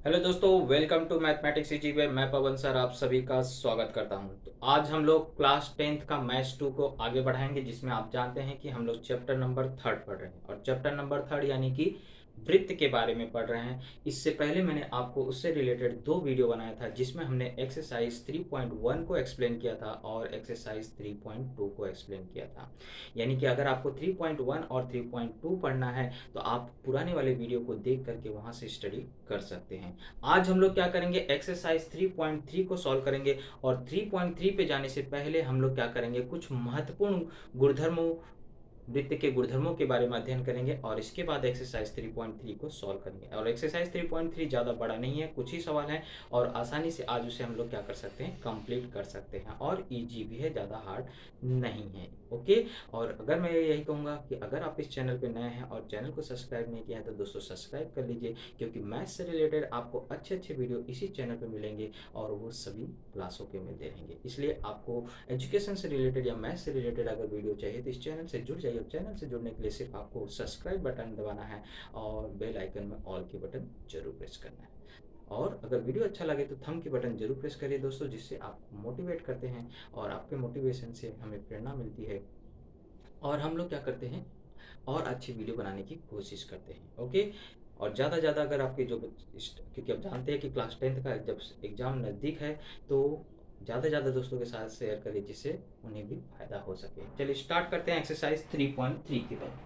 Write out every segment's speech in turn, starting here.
Hello दोस्तों, welcome to mathematics easy way. मैं Pawan sir आप सभी का स्वागत करता हूं। तो आज हम लोग क्लास 10th का मैथ्स 2 को आगे बढ़ाएंगे, जिसमें आप जानते हैं कि हम लोग चैप्टर नंबर 3 पढ़ रहे हैं और चैप्टर नंबर 3 यानी कि वृत्त के बारे में पढ़ रहे हैं। इससे पहले मैंने आपको उससे रिलेटेड 2 वीडियो बनाया था, जिसमें हमने एक्सरसाइज 3.1 को एक्सप्लेन किया था और एक्सरसाइज 3.2 को एक्सप्लेन किया था। यानी कि अगर आपको 3.1 और 3.2 पढ़ना है तो आप पुराने वाले वीडियो को देख करके वहां से स्टडी कर सकते हैं। आज हम लोग क्या करेंगे, एक्सरसाइज 3.3 को सॉल्व करेंगे और 3.3 पे जाने से पहले हम लोग क्या करेंगे, कुछ महत्वपूर्ण गुणधर्मों वृत्त के गुणधर्मों के बारे में अध्ययन करेंगे और इसके बाद एक्सरसाइज 3.3 को सॉल्व करेंगे। और एक्सरसाइज 3.3 ज़्यादा बड़ा नहीं है, कुछ ही सवाल है और आसानी से आज उसे हम लोग क्या कर सकते हैं, कंप्लीट कर सकते हैं और इजी भी है, ज़्यादा हार्ड नहीं है। ओके। और अगर मैं यही कहूँगा कि अगर आप इस चैनल पर नए हैं और चैनल को सब्सक्राइब नहीं किया है तो दोस्तों सब्सक्राइब कर लीजिए, क्योंकि मैथ्स से रिलेटेड आपको अच्छे अच्छे वीडियो इसी चैनल पर मिलेंगे और वो सभी क्लासों के मिलते रहेंगे। इसलिए आपको एजुकेशन से रिलेटेड या मैथ्स से रिलेटेड अगर वीडियो चाहिए तो इस चैनल से जुड़ जाइए। चैनल से जुड़ने के लिए सिर्फ आपको सब्सक्राइब बटन दबाना है और बेल आइकन में ऑल के बटन जरूर प्रेस करना है। और अगर वीडियो अच्छा लगे तो थंब की बटन जरूर प्रेस करिए दोस्तों, जिससे आप मोटिवेट करते हैं और आपके मोटिवेशन से हमें प्रेरणा मिलती है और हम लोग क्या करते हैं और अच्छी वीडियो बनाने की कोशिश करते हैं। ओके। और ज़्यादा ज़्यादा अगर आपके जो क्योंकि आप जानते हैं कि क्लास 10th का जब एग्ज़ाम नज़दीक है तो ज़्यादा ज़्यादा दोस्तों के साथ शेयर करिए, जिससे उन्हें भी फायदा हो सके। चलिए स्टार्ट करते हैं एक्सरसाइज 3.3 की बात।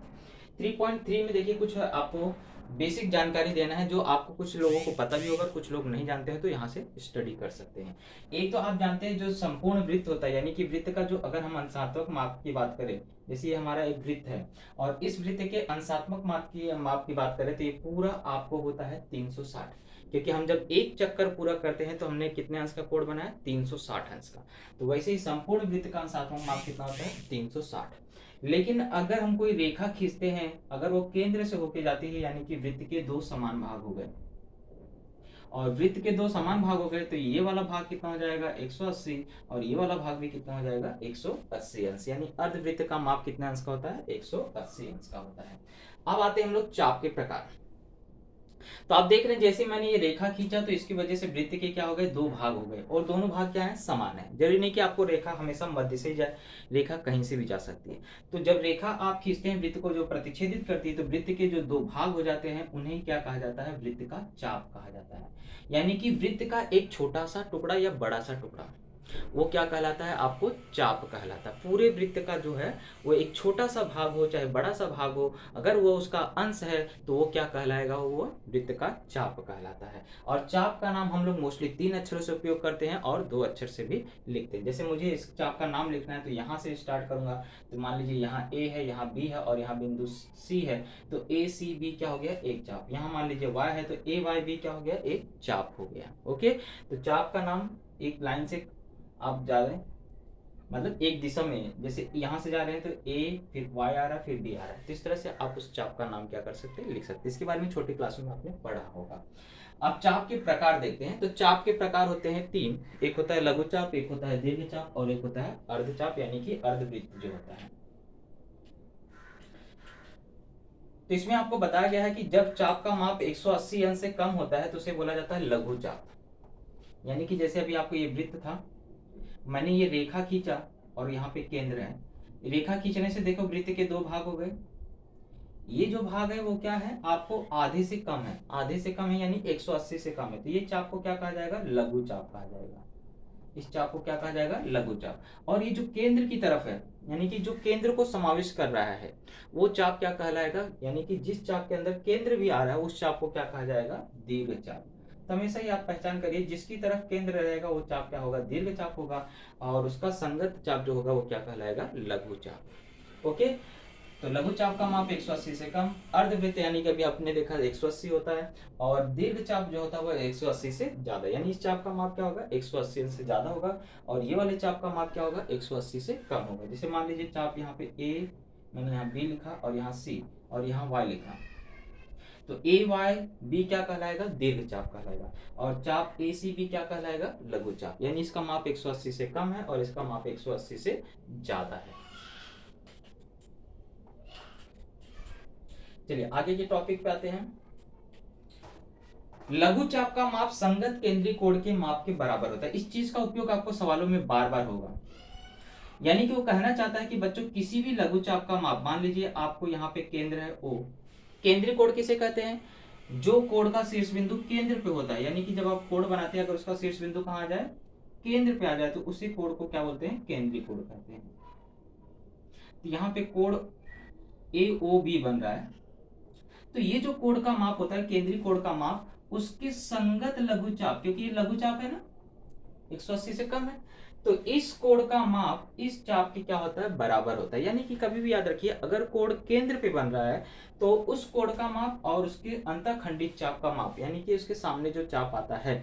3.3 में देखिए कुछ आपको बेसिक जानकारी देना है, जो आपको कुछ लोगों को पता भी होगा, कुछ लोग नहीं जानते हैं, तो यहाँ से स्टडी कर सकते हैं। एक तो आप जानते हैं जो संपूर्ण वृत्त होता है, यानी कि वृत्त का जो अगर हम अंशात्मक माप की बात करें, जैसे ये हमारा एक वृत्त है और इस वृत्त के अंशात्मक माप की बात करें तो ये पूरा आपको होता है 360। क्योंकि हम जब एक चक्कर पूरा करते हैं तो हमने कितने अंश का कोण बनाया, 360 अंश का। तो वैसे ही संपूर्ण वृत्त का अंशात्मक माप कितना होता है, 360। लेकिन अगर हम कोई रेखा खींचते हैं, अगर वो केंद्र से होके जाती है, यानी कि वृत्त के दो समान भाग हो गए और वृत्त के दो समान भाग हो गए, तो ये वाला भाग कितना हो जाएगा, 180, और ये वाला भाग भी कितना हो जाएगा, 180 अंश। यानी अर्धवृत्त का माप कितने अंश का होता है, 180 अंश का होता है। अब आते हैं हम लोग चाप के प्रकार। तो आप देख रहे हैं जैसे मैंने ये रेखा खींचा तो इसकी वजह से वृत्त के क्या हो गए, दो भाग हो गए और दोनों भाग क्या है, समान है। जरूरी नहीं कि आपको रेखा हमेशा मध्य से जाए, रेखा कहीं से भी जा सकती है। तो जब रेखा आप खींचते हैं वृत्त को जो प्रतिच्छेदित करती है, तो वृत्त के जो दो भाग हो जाते हैं उन्हें क्या कहा जाता है, वृत्त का चाप कहा जाता है। यानी कि वृत्त का एक छोटा सा टुकड़ा या बड़ा सा टुकड़ा, वो क्या कहलाता है, आपको चाप कहलाता है। पूरे वृत्त का जो है वो एक छोटा सा भाग हो चाहे बड़ा सा भाग हो, अगर वो उसका अंश है तो वो क्या कहलाएगा, वो वृत्त का चाप कहलाता है। और चाप का नाम हम लोग मोस्टली 3 अक्षरों से उपयोग करते हैं और 2 अक्षर से भी लिखते हैं। जैसे मुझे इस चाप का नाम लिखना है तो यहाँ से स्टार्ट करूंगा, तो मान लीजिए यहाँ ए है, यहाँ बी है और यहाँ बिंदु सी है, तो ए सी बी क्या हो गया, एक चाप। यहाँ मान लीजिए वाई है तो ए वाई बी क्या हो गया, एक चाप हो गया। ओके। तो चाप का नाम एक लाइन से आप जा रहे हैं, मतलब एक दिशा में, जैसे यहाँ से जा रहे हैं तो ए फिर वाई आ रहा है फिर बी आ रहा है, तो इस तरह से आप उस चाप का नाम क्या कर सकते हैं, लिख सकते हैं। इसके बारे में छोटी क्लासों में आपने पढ़ा होगा। अब चाप के प्रकार देखते हैं। तो चाप के प्रकार होते हैं 3। एक होता है लघु चाप, एक होता है दीर्घ चाप और एक होता है अर्धचाप, यानी कि अर्धवृत्त जो होता है। तो इसमें आपको बताया गया है कि जब चाप का माप 180 अंश से कम होता है तो उसे बोला जाता है लघु चाप। यानी कि जैसे अभी आपको ये वृत्त था, मैंने ये रेखा खींचा और यहाँ पे केंद्र है, रेखा खींचने से देखो वृत्त के दो भाग हो गए। ये जो भाग है वो क्या है, आपको आधे से कम है, आधे से कम है यानी 180 से कम है, तो ये चाप को क्या कहा जाएगा, लघु चाप कहा जाएगा। इस चाप को क्या कहा जाएगा, लघु चाप। और ये जो केंद्र की तरफ है, यानी कि जो केंद्र को समाविष्ट कर रहा है, वो चाप क्या कहलाएगा, यानी कि जिस चाप के अंदर केंद्र भी आ रहा है उस चाप को क्या कहा जाएगा, दीर्घ चाप। तो हमेशा ही आप पहचान करिए, जिसकी तरफ केंद्र रहेगा वो चाप क्या होगा, दीर्घ चाप होगा, और उसका संगत चाप जो होगा वो क्या कहलाएगा, लघु चाप। ओके। तो लघु चाप का माप 180 से कम, अर्धवृत्त यानी कि अभी आपने देखा 180 होता है, और दीर्घ चाप जो होता है वो 180 से ज्यादा, यानी इस चाप का माप क्या होगा, 180 से ज्यादा होगा, और ये वाले चाप का माप क्या होगा, 180 से कम होगा। जैसे मान लीजिए चाप यहाँ पे ए, मैंने यहाँ बी लिखा और यहाँ सी और यहाँ वाई लिखा, तो ए वाई बी क्या कहलाएगा, दीर्घ चाप कहलाएगा, और चाप ए सी बी क्या कहलाएगा, लघु चाप। यानी इसका माप 180 से कम है और इसका माप 180 से ज्यादा है। चलिए आगे के टॉपिक पे आते हैं। लघु चाप का माप संगत केंद्रीय कोण के माप के बराबर होता है। इस चीज का उपयोग आपको सवालों में बार बार होगा। यानी कि वो कहना चाहता है कि बच्चों किसी भी लघु चाप का माप, मान लीजिए आपको यहाँ पे केंद्र है ओ, केंद्रीय कोण किसे कहते हैं? जो कोण का शीर्ष बिंदु केंद्र पे होता है। यानी कि जब आप कोण बनाते हैं, अगर उसका शीर्ष बिंदु कहाँ आ जाए, केंद्र पे आ जाए, तो उसी कोण को क्या बोलते हैं? केंद्रीय कोण कहते हैं। तो यहाँ पे कोण ए ओ बी बन रहा है। तो ये जो कोण का माप होता है, केंद्रीय कोण का माप, उसके संगत लघुचाप, क्योंकि ये लघुचाप है ना, 180 से कम है, तो इस कोण का माप इस चाप के क्या होता है? बराबर होता है। यानी कि कभी भी याद रखिए, अगर कोण केंद्र पे बन रहा है तो उस कोण का माप और उसके अंतःखंडित चाप का माप, यानी कि उसके सामने जो चाप आता है,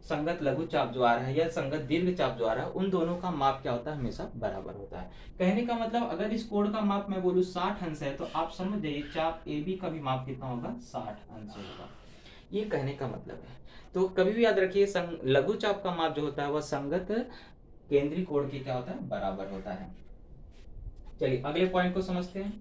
संगत लघु चाप जो आ रहा है या संगत दीर्घ चाप जो आ रहा है, उन दोनों का माप क्या होता है? हमेशा बराबर होता है। कहने का मतलब, अगर इस कोण का माप मैं बोलूं 60 अंश है, तो आप समझ जाइए चाप ए बी का भी माप कितना होगा? 60 अंश होगा। ये कहने का मतलब है। तो कभी भी याद रखिए, लघु चाप का माप जो होता है वह संगत केंद्रीय कोण के क्या होता है? बराबर होता है। चलिए अगले पॉइंट को समझते हैं।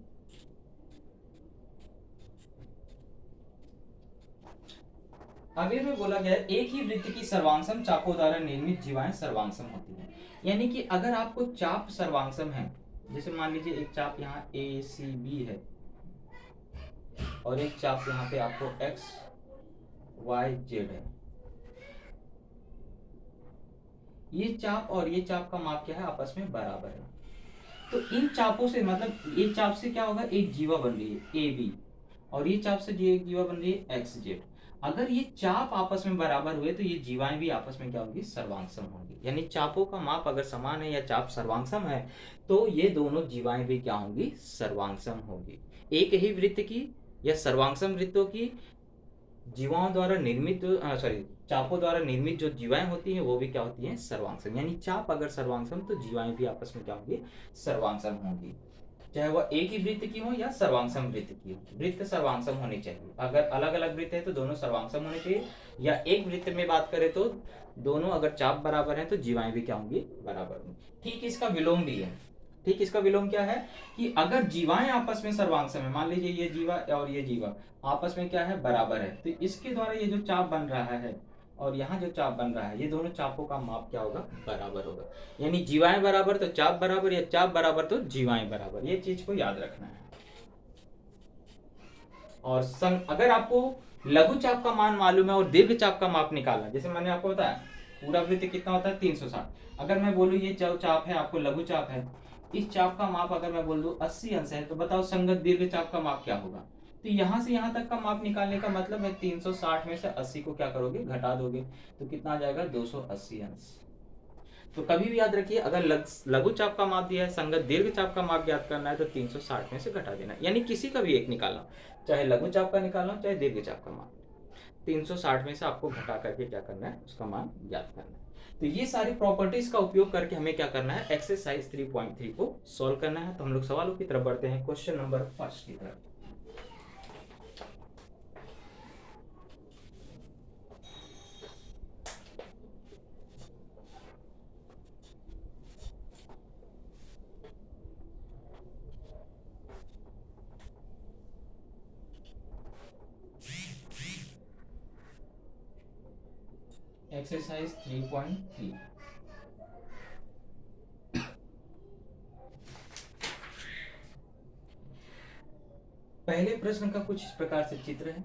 अगले में बोला गया है, एक ही वृत्त की सर्वांगसम चापों द्वारा निर्मित जीवाएं सर्वांगसम होती हैं। यानी कि अगर आपको चाप सर्वांगसम है, जैसे मान लीजिए एक चाप यहाँ ए सी बी है और एक चाप यहाँ पे आपको एक्स वाई जेड है, ये चाप और ये चाप का माप क्या है? आपस में बराबर है। तो इन चापों से, मतलब ये चाप से क्या होगा? एक जीवा बन रही है ए बी, और ये चाप से एक जीवा बन रही है एक्स जेड। अगर ये चाप आपस में बराबर हुए तो ये जीवाएं भी आपस में क्या होंगी? सर्वांगसम होंगी। यानी चापों का माप अगर समान है या चाप सर्वांगसम है, तो ये दोनों जीवाएं भी क्या होंगी? सर्वांगसम होंगी। एक ही वृत्त की या सर्वांगसम वृत्तों की जीवाओं द्वारा निर्मित, सॉरी, चापों द्वारा निर्मित जो जीवाएं होती हैं वो भी क्या होती हैं? सर्वांगसम। यानी चाप अगर सर्वांगसम तो जीवाएं भी आपस में क्या होंगी? सर्वांगसम होंगी। चाहे वह एक ही वृत्त की हो या सर्वांगसम वृत्त की हो, वृत्त सर्वांगसम होनी चाहिए। अगर अलग अलग वृत्त है तो दोनों सर्वांगसम होने चाहिए, या एक वृत्त में बात करें तो दोनों अगर चाप बराबर हैं तो जीवाएं भी क्या होंगी? बराबर होंगी। ठीक इसका विलोम भी है। ठीक इसका विलोम क्या है? कि अगर जीवाएं आपस में सर्वांगसम है, मान लीजिए ये जीवा और ये जीवा आपस में क्या है? बराबर है, तो इसके द्वारा ये जो चाप बन रहा है और यहाँ जो चाप बन रहा है, ये दोनों चापों का माप क्या होगा? बराबर होगा। यानी जीवाएं बराबर तो चाप बराबर, या चाप बराबर तो जीवाएं बराबर। ये चीज को याद रखना है। और अगर आपको लघु चाप का मान मालूम है और दीर्घ चाप का माप निकालना, जैसे मैंने आपको बताया पूरा वृत्त कितना होता है? 360। अगर मैं बोलूँ ये जो चाप है आपको लघु चाप है, इस चाप का माप अगर मैं बोल दूं 80 अंश है, तो बताओ संगत दीर्घ चाप का माप क्या होगा? तो यहां से यहां तक का माप निकालने का मतलब है 360 में से 80 को क्या करोगे? घटा दोगे, तो कितना आ जाएगा? 280 अंश। तो कभी भी याद रखिए, अगर लघु चाप का माप दिया है, संगत दीर्घ चाप का माप ज्ञात करना है, तो 360 में से घटा देना, यानी किसी का भी एक निकालना, चाहे लघु चाप का निकालना चाहे दीर्घ चाप का माप, 360 में से आपको घटा करके क्या करना है? उसका मान ज्ञात करना है। तो ये सारी प्रॉपर्टीज का उपयोग करके हमें क्या करना है? एक्सरसाइज 3.3 को सॉल्व करना है। तो हम लोग सवालों की तरफ बढ़ते हैं, क्वेश्चन नंबर फर्स्ट की तरफ। एक्सरसाइज 3.3। पहले प्रश्न का कुछ इस प्रकार से चित्र है।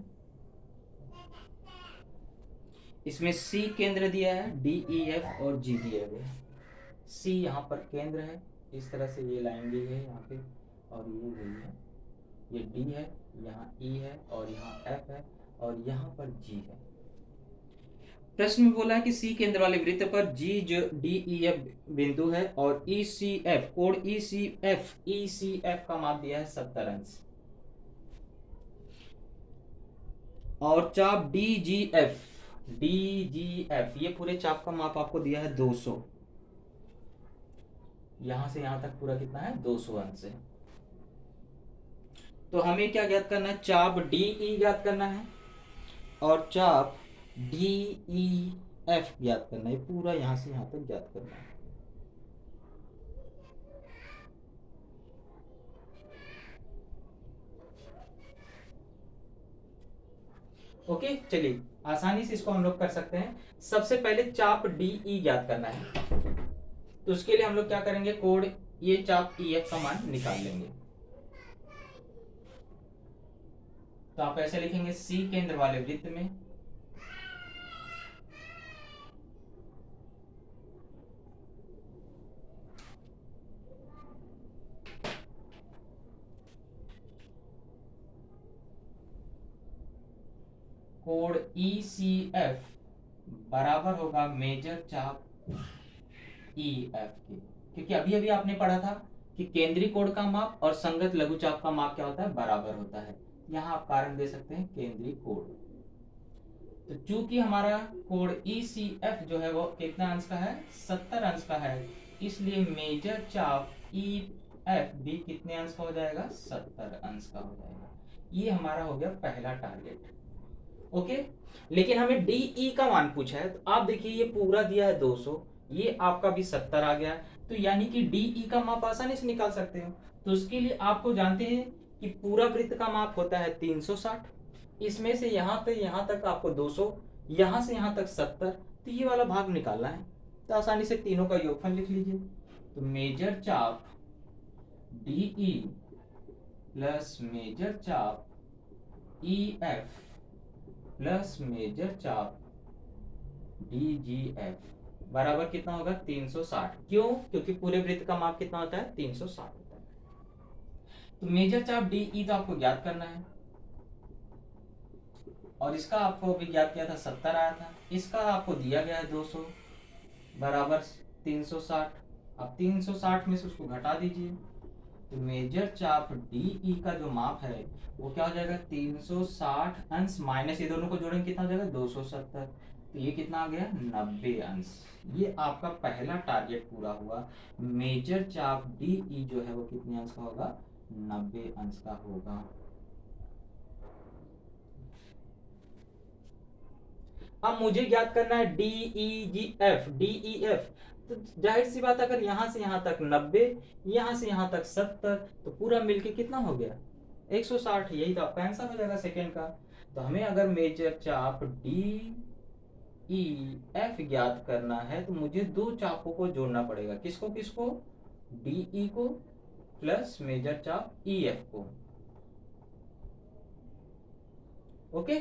इसमें सी केंद्र दिया है, डी ई एफ और जी दिए हुए हैं। सी यहाँ पर केंद्र है, इस तरह से ये लाइन दी है यहाँ पे, और ये गई है, ये डी है, यहाँ ई है और यहाँ एफ है और यहाँ पर जी है। प्रश्न में बोला है कि सी केंद्र वाले वृत्त पर जी जो डी ई एफ बिंदु है और ई सी एफ, कोण ई सी एफ का माप दिया है 70 अंश, और चाप डी जी एफ ये पूरे चाप का माप आपको दिया है 200। यहां से यहां तक पूरा कितना है? 200 अंश है। तो हमें क्या ज्ञात करना है? चाप डी ई ज्ञात करना है और चाप डी ई एफ ज्ञात करना है। पूरा यहां से यहां तक ज्ञात करना है। ओके चलिए, आसानी से इसको हम लोग कर सकते हैं। सबसे पहले चाप डी ई ज्ञात करना है, तो उसके लिए हम लोग क्या करेंगे, कोड ये चाप ई एफ का मान निकाल लेंगे। तो आप ऐसे लिखेंगे, सी केंद्र वाले वृत्त में कोड ई सी एफ बराबर होगा मेजर चाप ई एफ के। क्योंकि अभी अभी आपने पढ़ा था कि केंद्रीय कोण का माप और संगत लघु चाप का माप क्या होता है, बराबर होता है। यहाँ आप कारण दे सकते हैं केंद्रीय कोण। तो चूंकि हमारा कोण ई सी एफ जो है वो कितना अंश का है, 70 अंश का है, इसलिए मेजर चाप ई एफ भी कितने अंश का हो जाएगा, 70 अंश का हो जाएगा। ये हमारा हो गया पहला टारगेट। ओके, लेकिन हमें डीई का मान पूछा है, तो आप देखिए ये पूरा दिया है 200, ये आपका भी 70 आ गया, तो यानी कि डीई का माप आसानी से निकाल सकते हो। तो उसके लिए आपको जानते हैं कि पूरा वृत्त का माप होता है 360, इसमें से यहाँ तक आपको 200, यहाँ से यहाँ तक 70, तो ये वाला भाग निकालना है। तो आसानी से तीनों का योगफल लिख लीजिए। तो मेजर चाप डीई प्लस मेजर चाप ई एफ प्लस मेजर चाप डी जी एफ बराबर कितना होगा, 360। क्यों? क्योंकि पूरे वृत्त का माप कितना होता है, 360 होता है। तो मेजर चाप डी ई तो आपको ज्ञात करना है, और इसका आपको अभी ज्ञात किया था 70 आया था, इसका आपको दिया गया है 200 बराबर 360। अब 360 में से उसको घटा दीजिए, तो मेजर चाप डी ई का जो माप है वो क्या हो जाएगा, 360 अंश माइनस ये दोनों को जोड़ेंगे कितना हो जाएगा, 270। तो ये कितना आ गया, 90 अंश। ये आपका पहला टारगेट पूरा हुआ। मेजर चाप डी ई जो है वो कितने अंश का होगा, 90 अंश का होगा। अब मुझे ज्ञात करना है डी ई एफ। तो जाहिर सी बात, अगर यहां से यहां तक 90, यहां से यहां तक 70, तो पूरा मिलके कितना हो गया, 160। यही तो आपका आंसर हो जाएगा सेकेंड का। तो हमें अगर मेजर चाप डी ई एफ ज्ञात करना है, तो मुझे दो चापों को जोड़ना पड़ेगा। किसको किसको, डी ई को प्लस मेजर चाप ई एफ को। ओके,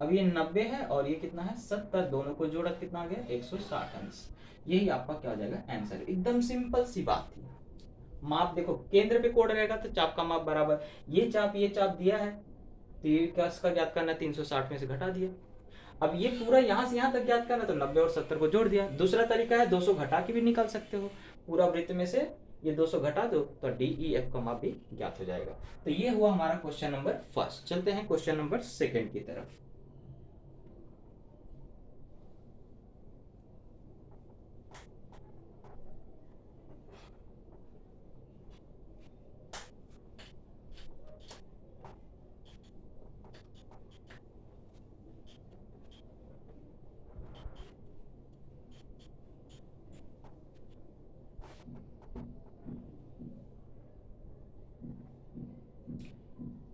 अब ये 90 है और ये कितना है, 70, दोनों को जोड़ा कितना आ गया, 160 अंश। यही आपका क्या हो जाएगा, आंसर। एकदम सिंपल सी बात थी। माप देखो, केंद्र पे कोड रहेगा तो चाप का माप बराबर, ये चाप दिया है, तो ये का ज्ञात करना है, 360 में से घटा दिया। अब ये पूरा यहां से यहां तक ज्ञात करना, तो 90 और 70 को जोड़ दिया। दूसरा तरीका है 200 घटा के भी निकाल सकते हो, पूरा वृत्त में से ये 200 घटा दो, तो डी ई एफ का माप भी ज्ञात हो जाएगा। तो ये हुआ हमारा क्वेश्चन नंबर फर्स्ट। चलते हैं क्वेश्चन नंबर सेकंड की तरफ।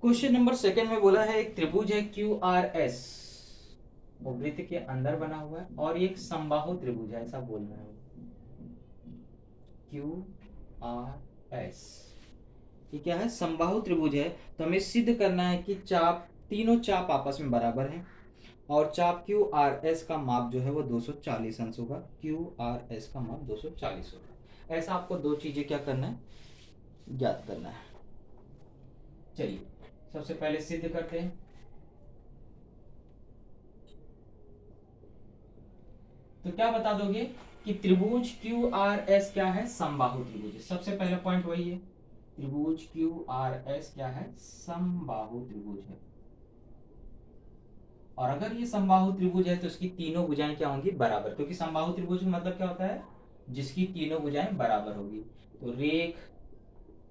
क्वेश्चन नंबर सेकंड में बोला है, एक त्रिभुज है क्यू आर एस, वो वृत्त के अंदर बना हुआ है, और एक समबाहु त्रिभुज है, ऐसा बोल रहा है क्यू आर एस। ये क्या है, समबाहु त्रिभुज है। तो हमें सिद्ध करना है कि चाप, तीनों चाप आपस में बराबर हैं, और चाप क्यू आर एस का माप जो है वो 240 अंश होगा। क्यू आर एस का माप 240 होगा। ऐसा आपको दो चीजें क्या करना है, ज्ञात करना है। चलिए सबसे पहले सिद्ध करते हैं। तो क्या बता दोगे कि त्रिभुज क्यू आर एस क्या है, समबाहु त्रिभुज है। सबसे पहला पॉइंट वही है, त्रिभुज क्यू आर एस क्या है, समबाहु त्रिभुज है। और अगर ये समबाहु त्रिभुज है तो इसकी तीनों भुजाएं क्या होंगी, बराबर। क्योंकि समबाहु त्रिभुज में मतलब क्या होता है, जिसकी तीनों भुजाएं बराबर होगी। तो रेख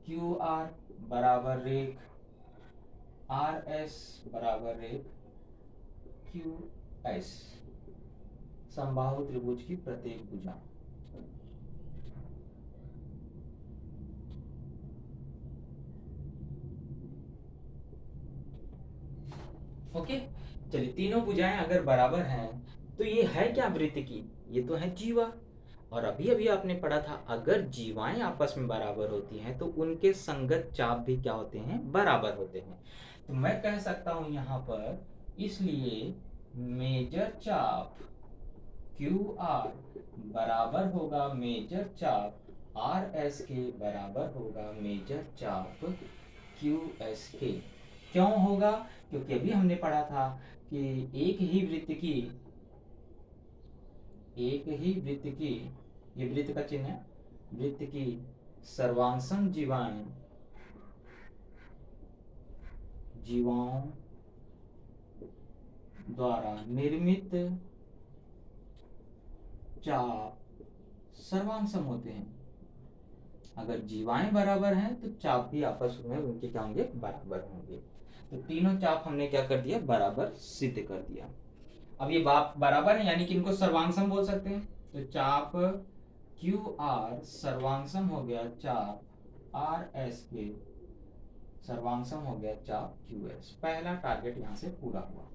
क्यू आर बराबर रेख आर एस बराबर रेख क्यू एस, समबाहु त्रिभुज की प्रत्येक भुजा। ओके, चलिए, तीनों भुजाएं अगर बराबर हैं तो ये है क्या वृत्त की? ये तो है जीवा। और अभी अभी आपने पढ़ा था, अगर जीवाएं आपस में बराबर होती हैं तो उनके संगत चाप भी क्या होते हैं? बराबर होते हैं। तो मैं कह सकता हूं यहां पर, इसलिए मेजर चाप क्यू आर बराबर होगा मेजर चाप आर एस के बराबर होगा मेजर चाप क्यू एस के। क्यों होगा? क्योंकि अभी हमने पढ़ा था कि एक ही वृत्त की ये वृत्त का चिन्ह है, वृत्त की सर्वांशम जीवाओं द्वारा निर्मित चाप सर्वांशम होते हैं। अगर जीवाएं बराबर हैं तो चाप भी आपस में उनके क्या होंगे? बराबर होंगे। तो तीनों चाप हमने क्या कर दिया? बराबर सिद्ध कर दिया। अब ये बाप बराबर है यानी कि इनको सर्वांशम बोल सकते हैं। तो चाप क्यू आर सर्वांशम हो गया चाप आर एस के, सर्वांशम हो गया चाप क्यू एस। पहला टारगेट यहां से पूरा हुआ।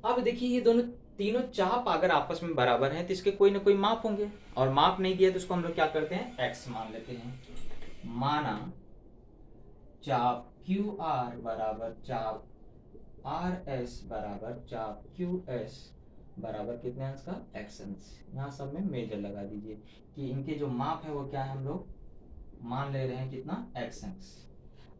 अब देखिए, ये दोनों तीनों चाप अगर आपस में बराबर हैं तो इसके कोई ना कोई माप होंगे, और माप नहीं दिया तो उसको हम लोग क्या करते हैं? एक्स मान लेते हैं। माना चाप क्यू आर बराबर चाप आर एस बराबर चाप क्यू एस बराबर कितने अंश का? एक्स अंश। यहाँ सब में मेजर लगा दीजिए कि इनके जो माप है वो क्या है? हम लोग मान ले रहे हैं कितना? एक्स अंश।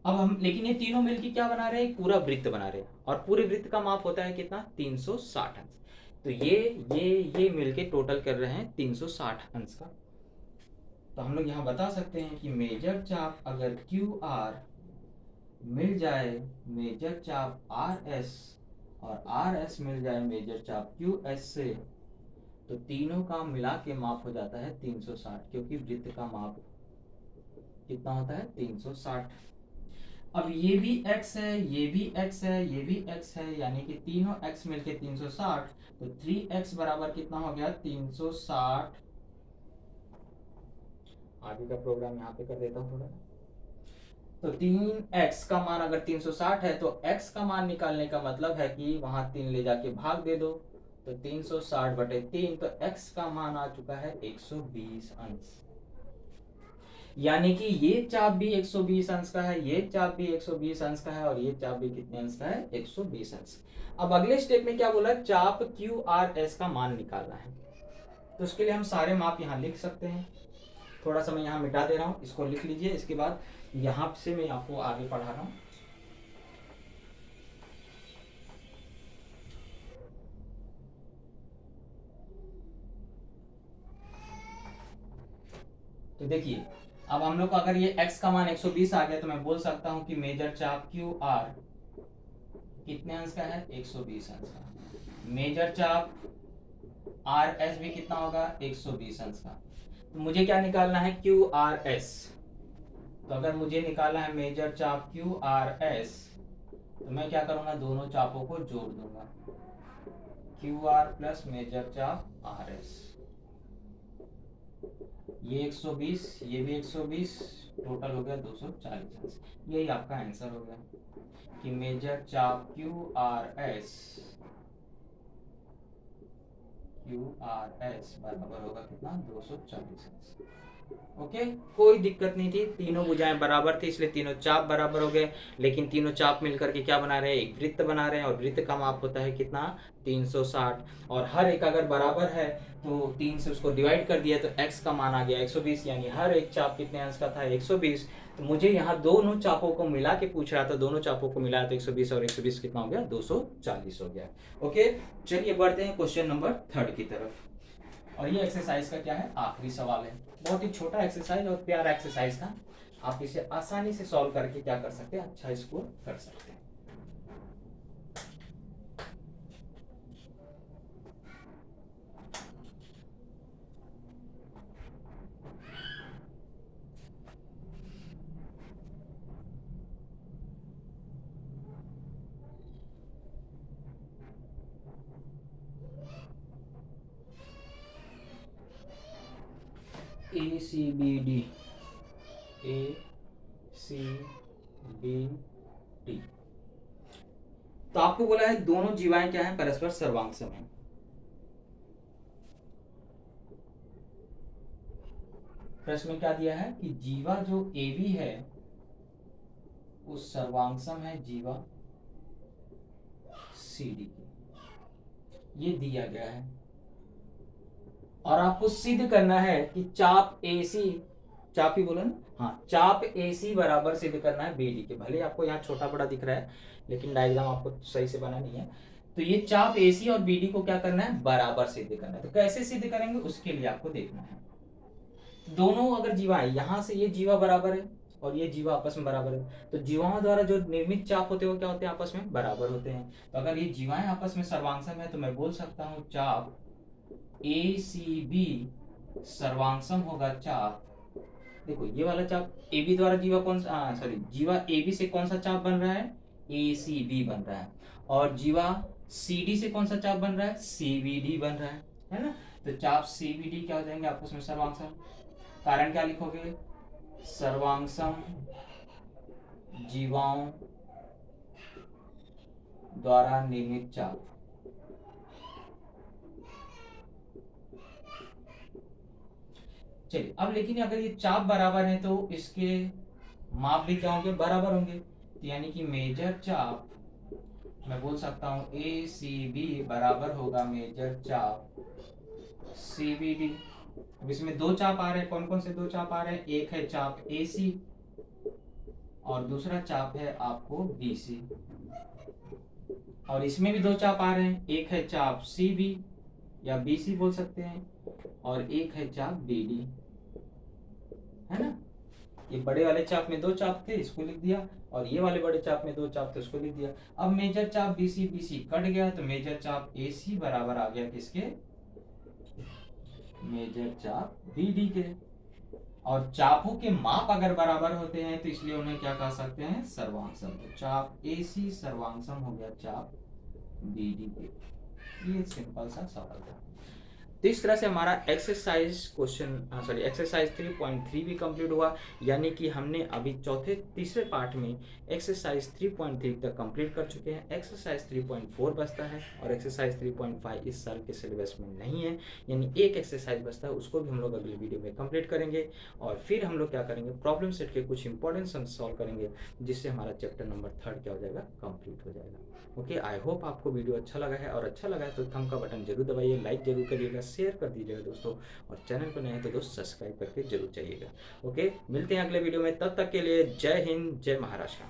अब हम लेकिन ये तीनों मिलके क्या बना रहे हैं? एक पूरा वृत्त बना रहे हैं, और पूरे वृत्त का माप होता है कितना? 360 अंश। तो ये मिलके टोटल कर रहे हैं 360 अंश का। तो हम लोग यहाँ बता सकते हैं कि मेजर चाप अगर क्यू आर मिल जाए मेजर चाप आर एस, और आर एस मिल जाए मेजर चाप क्यू एस से, तो तीनों का मिला के माप हो जाता है 360, क्योंकि वृत्त का माप कितना होता है? 360। अब ये भी x है, ये भी x है, ये भी x है, यानी कि तीनों x मिलके 360। तो 3x बराबर कितना हो गया? 360। आगे का प्रोग्राम यहाँ पे कर देता हूँ थोड़ा। तो 3x का मान अगर 360 है तो x का मान निकालने का मतलब है कि वहां 3 ले जाके भाग दे दो, तो 360/3, तो x का मान आ चुका है 120 अंश। यानी कि ये चाप भी 120 अंश का है, ये चाप भी 120 अंश का है, और ये चाप भी कितने अंश का है? 120 अंश। अब अगले स्टेप में क्या बोला? चाप क्यू आर एस का मान निकालना है। तो उसके लिए हम सारे माप यहाँ लिख सकते हैं। थोड़ा सा मैं यहाँ मिटा दे रहा हूँ, इसको लिख लीजिए। इसके बाद यहाँ से मैं आपको आगे पढ़ा रहा हूँ। तो देखिए, अब हम लोग को अगर ये x का मान 120 आ गया तो मैं बोल सकता हूँ कि मेजर चाप क्यू आर कितने अंश का है? 120 अंश का। मेजर चाप आर एस भी कितना होगा? 120 अंश का। तो मुझे क्या निकालना है? Q R S. तो अगर मुझे निकालना है मेजर चाप क्यू आर एस, तो मैं क्या करूंगा? दोनों चापों को जोड़ दूंगा, क्यू आर प्लस मेजर चाप आर एस। ये 120, ये भी 120, टोटल हो गया 240 अंश। यही आपका आंसर हो गया कि मेजर चाप क्यू आर एस बराबर होगा कितना? 240 अंश। ओके, कोई दिक्कत नहीं थी, तीनों भुजाएं बराबर थी इसलिए तीनों चाप बराबर हो गए। लेकिन तीनों चाप मिलकर के क्या बना रहे हैं? एक वृत्त बना रहे हैं, और वृत्त का माप होता है कितना? 360। और हर एक अगर बराबर है तो 3 से उसको डिवाइड कर दिया तो x का मान आ गया 120, यानी हर एक चाप कितने अंश का था? 120। तो मुझे यहाँ दोनों चापों को मिला के पूछ रहा था, दोनों चापों को मिलाया तो 120 और 120 कितना हो गया? 240 हो गया। ओके, चलिए बढ़ते हैं क्वेश्चन नंबर 3 की तरफ। और ये एक्सरसाइज का क्या है? आखिरी सवाल है। बहुत ही छोटा एक्सरसाइज और प्यारा एक्सरसाइज था। आप इसे आसानी से सॉल्व करके क्या कर सकते हैं? अच्छा स्कोर कर सकते हैं। ए सी बी डी, ए सी बी डी। तो आपको बोला है दोनों जीवाएं क्या है, परस्पर सर्वांगसम है। प्रश्न में क्या दिया है कि जीवा जो एबी है वो सर्वांगसम है जीवा सीडी की, ये दिया गया है। और आपको सिद्ध करना है कि चाप एसी, चाप ही बोलो ना, हाँ, चाप एसी बराबर सिद्ध करना है बीडी के। भले आपको यहाँ छोटा बड़ा दिख रहा है लेकिन डायग्राम आपको सही से बना नहीं है। तो ये चाप एसी और बीडी को क्या करना है, बराबर सिद्ध करना है। तो कैसे सिद्ध करेंगे उसके लिए आपको देखना है। दोनों अगर जीवा है, यहाँ से ये जीवा बराबर है और ये जीवा आपस में बराबर है, तो जीवाओं द्वारा जो निर्मित चाप होते हैं वो क्या होते हैं, आपस में बराबर होते हैं। तो अगर ये जीवाएं आपस में सर्वांगसम है तो मैं बोल सकता हूँ चाप ए सी बी सर्वांगसम होगा चाप, देखो ये वाला चाप ए बी द्वारा जीवा कौन सा, सॉरी, जीवा ए बी से कौन सा चाप बन रहा है, ए सी बी बन रहा है। और जीवा सी डी से कौन सा चाप बन रहा है, सी बी डी बन रहा है ना। तो चाप सी बी डी क्या हो जाएंगे आपस में सर्वांगसम। कारण क्या लिखोगे, सर्वांगसम जीवाओं द्वारा निर्मित चाप। चलिए अब लेकिन अगर ये चाप बराबर है तो इसके माप भी क्या होंगे, बराबर होंगे। तो यानी कि मेजर चाप मैं बोल सकता हूं ए सी बी बराबर होगा मेजर चाप सी बी डी। अब इसमें दो चाप आ रहे हैं, कौन कौन से दो चाप आ रहे हैं, एक है चाप ए सी और दूसरा चाप है आपको बी सी। और इसमें भी दो चाप आ रहे हैं, एक है चाप सी बी या बी सी बोल सकते हैं और एक है चाप बी डी, है ना। ये बड़े वाले चाप में दो चाप थे, इसको लिख दिया, और ये वाले बड़े चाप में दो चाप थे, उसको लिख दिया। अब मेजर चाप बी सी कट गया तो मेजर चाप ए सी बराबर आ गया किसके, मेजर चाप बी डी के। और चापों के माप अगर बराबर होते हैं तो इसलिए उन्हें क्या कह सकते हैं, सर्वांगसम। तो चाप ए सी सर्वांगसम हो गया चाप बी डी के। ये सिंपल सा सवाल था। तो इस तरह से हमारा एक्सरसाइज क्वेश्चन सॉरी एक्सरसाइज 3.3 भी कंप्लीट हुआ। यानी कि हमने अभी तीसरे पार्ट में एक्सरसाइज 3.3 तक कंप्लीट कर चुके हैं। एक्सरसाइज 3.4 बचता है और एक्सरसाइज 3.5 इस साल के सिलेबस में नहीं है, यानी एक एक्सरसाइज बचता है, उसको भी हम लोग अगले वीडियो में कंप्लीट करेंगे। और फिर हम लोग क्या करेंगे, प्रॉब्लम सेट के कुछ इंपॉर्टेंट सम सॉल्व करेंगे, जिससे हमारा चैप्टर नंबर 3 क्या हो जाएगा, कंप्लीट हो जाएगा। ओके, आई होप आपको वीडियो अच्छा लगा है, और अच्छा लगा है तो थंब का बटन जरूर दबाइए, लाइक जरूर करिएगा, शेयर कर दीजिएगा दोस्तों, और चैनल पर नए हैं तो दोस्त सब्सक्राइब करके जरूर जाइएगा। ओके, मिलते हैं अगले वीडियो में, तब तक के लिए जय हिंद, जय महाराष्ट्र।